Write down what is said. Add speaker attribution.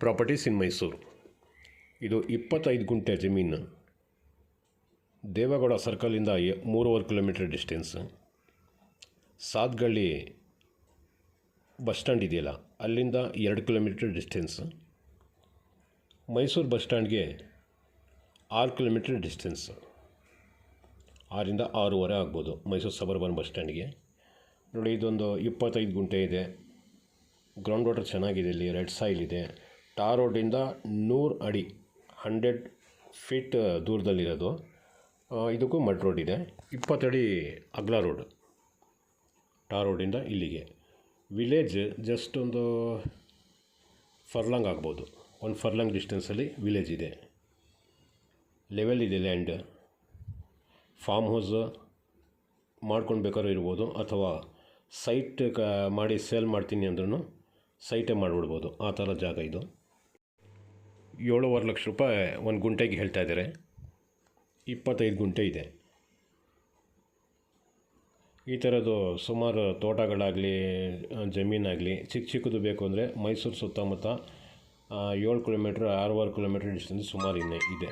Speaker 1: Properties ಇನ್ ಮೈಸೂರು. ಇದು 25 ಗುಂಟೆ ಜಮೀನು. ದೇವೇಗೌಡ ಸರ್ಕಲಿಂದ 3.5 kilometre distance. Sathgalli bus stand ಇದೆಯಲ್ಲ, ಅಲ್ಲಿಂದ 2 ಕಿಲೋಮೀಟರ್ ಡಿಸ್ಟೆನ್ಸ್. ಮೈಸೂರು ಬಸ್ ಸ್ಟ್ಯಾಂಡ್ಗೆ 6 ಕಿಲೋಮೀಟರ್ ಡಿಸ್ಟೆನ್ಸ್. 6ರಿಂದ 6.5 ಆಗ್ಬೋದು ಮೈಸೂರು ಸಬರ್ಬನ್ ಬಸ್ ಸ್ಟ್ಯಾಂಡ್ಗೆ. ನೋಡಿ, ಇದೊಂದು 25 ಗುಂಟೆ ಇದೆ. ಗ್ರೌಂಡ್ ವಾಟರ್ ಚೆನ್ನಾಗಿದೆ. ಇಲ್ಲಿ ರೆಡ್ ಸಾಯಿಲ್ ಇದೆ. ಟಾರ್ ರೋಡಿಂದ 100 ಅಡಿ 100 ಫೀಟ್ ದೂರದಲ್ಲಿರೋದು. ಇದಕ್ಕೂ ಮಡ್ ರೋಡ್ ಇದೆ. 20 ಅಡಿ ಅಗಲ ರೋಡ್ ಟಾರ್ ರೋಡಿಂದ ಇಲ್ಲಿಗೆ. ವಿಲೇಜ್ ಜಸ್ಟ್ ಒಂದು ಫರ್ಲಾಂಗ್ ಆಗ್ಬೋದು. 1 ಫರ್ಲಾಂಗ್ ಡಿಸ್ಟೆನ್ಸಲ್ಲಿ ವಿಲೇಜ್ ಇದೆ. ಲೆವೆಲ್ ಇದೆ ಲ್ಯಾಂಡ್. ಫಾರ್ಮ್ ಹೌಸ್ ಮಾಡ್ಕೊಂಡು ಬೇಕಾದ್ರೂ ಇರ್ಬೋದು, ಅಥವಾ ಸೈಟ್ ಮಾಡಿ ಸೇಲ್ ಮಾಡ್ತೀನಿ ಅಂದ್ರೂ ಸೈಟೇ ಮಾಡಿಬಿಡ್ಬೋದು. ಆ ಥರ ಜಾಗ ಇದು. 7.5 ಲಕ್ಷ ರೂಪಾಯಿ ಒಂದು ಗುಂಟೆಗೆ ಹೇಳ್ತಾ ಇದ್ದಾರೆ. 25 ಗುಂಟೆ ಇದೆ. ಈ ಥರದ್ದು ಸುಮಾರು ತೋಟಗಳಾಗಲಿ ಜಮೀನಾಗಲಿ ಚಿಕ್ಕದು ಬೇಕು ಅಂದರೆ ಮೈಸೂರು ಸುತ್ತಮುತ್ತ 7 ಕಿಲೋಮೀಟ್ರ್ 6.5 ಕಿಲೋಮೀಟ್ರ್ ಡಿಸ್ಟೆನ್ಸ್ ಸುಮಾರು ಇನ್ನೇ ಇದೆ.